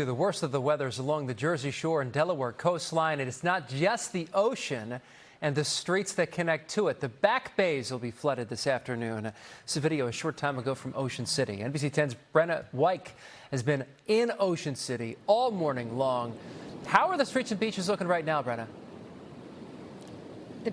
The worst of the weather is along the Jersey Shore and Delaware coastline, and it's not just the ocean and the streets that connect to it. The back bays will be flooded this afternoon. This video a short time ago from Ocean City. NBC 10's Brenna Weick has been in Ocean City all morning long. How are the streets and beaches looking right now, Brenna? The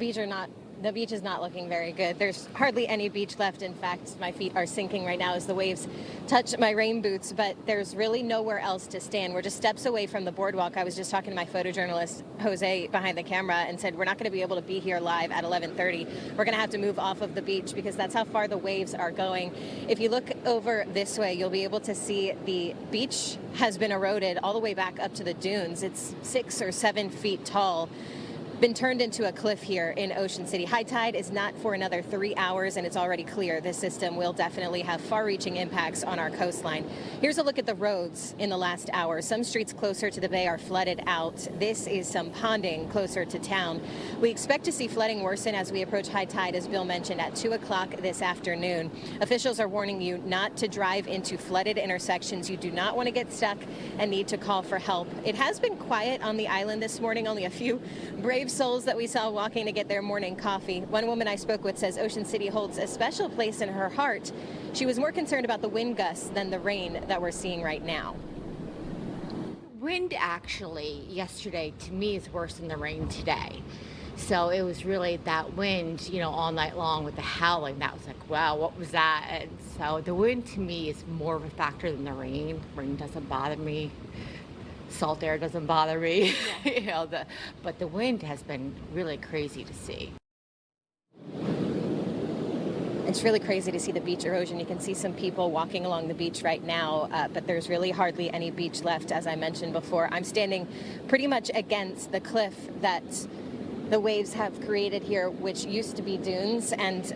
beach is not looking very good. There's hardly any beach left. In fact, my feet are sinking right now as the waves touch my rain boots, but there's really nowhere else to stand. We're just steps away from the boardwalk. I was just talking to my photojournalist, Jose, behind the camera and said, we're not going to be able to be here live at 11:30. We're going to have to move off of the beach because that's how far the waves are going. If you look over this way, you'll be able to see the beach has been eroded all the way back up to the dunes. It's 6 or 7 feet tall. Been turned into a cliff here in Ocean City. High tide is not for another 3 hours, and it's already clear this system will definitely have far-reaching impacts on our coastline. Here's a look at the roads in the last hour. Some streets closer to the bay are flooded out. This is some ponding closer to town. We expect to see flooding worsen as we approach high tide, as Bill mentioned, at 2 o'clock this afternoon. Officials are warning you not to drive into flooded intersections. You do not want to get stuck and need to call for help. It has been quiet on the island this morning. Only a few brave souls that we saw walking to get their morning coffee. One woman I spoke with says Ocean City holds a special place in her heart. She was more concerned about the wind gusts than the rain that we're seeing right now. Wind actually yesterday to me is worse than the rain today. So it was really that wind, all night long with the howling. That was like, wow, what was that? And so the wind to me is more of a factor than the rain. Rain doesn't bother me. Salt air doesn't bother me, Yeah. But the wind has been really crazy to see. It's really crazy to see the beach erosion. You can see some people walking along the beach right now, but there's really hardly any beach left, as I mentioned before. I'm standing pretty much against the cliff that the waves have created here, which used to be dunes, and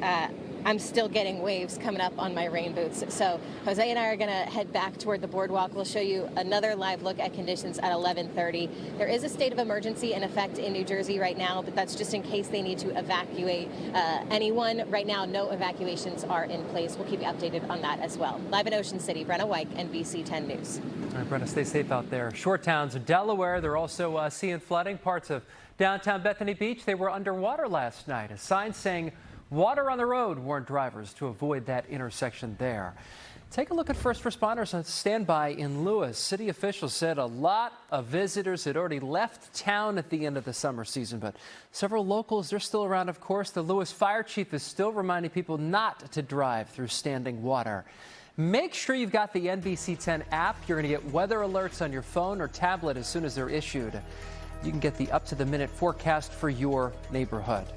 I'm still getting waves coming up on my rain boots. So Jose and I are going to head back toward the boardwalk. We'll show you another live look at conditions at 11:30. There is a state of emergency in effect in New Jersey right now, but that's just in case they need to evacuate anyone. Right now, no evacuations are in place. We'll keep you updated on that as well. Live in Ocean City, Brenna Weick, NBC 10 News. All right, Brenna, stay safe out there. Shore towns in Delaware, they're also seeing flooding. Parts of downtown Bethany Beach, they were underwater last night. A sign saying water on the road warned drivers to avoid that intersection there. Take a look at first responders on standby in Lewis. City officials said a lot of visitors had already left town at the end of the summer season, but several locals, they're still around, of course. The Lewis fire chief is still reminding people not to drive through standing water. Make sure you've got the NBC 10 app. You're going to get weather alerts on your phone or tablet as soon as they're issued. You can get the up-to-the-minute forecast for your neighborhood.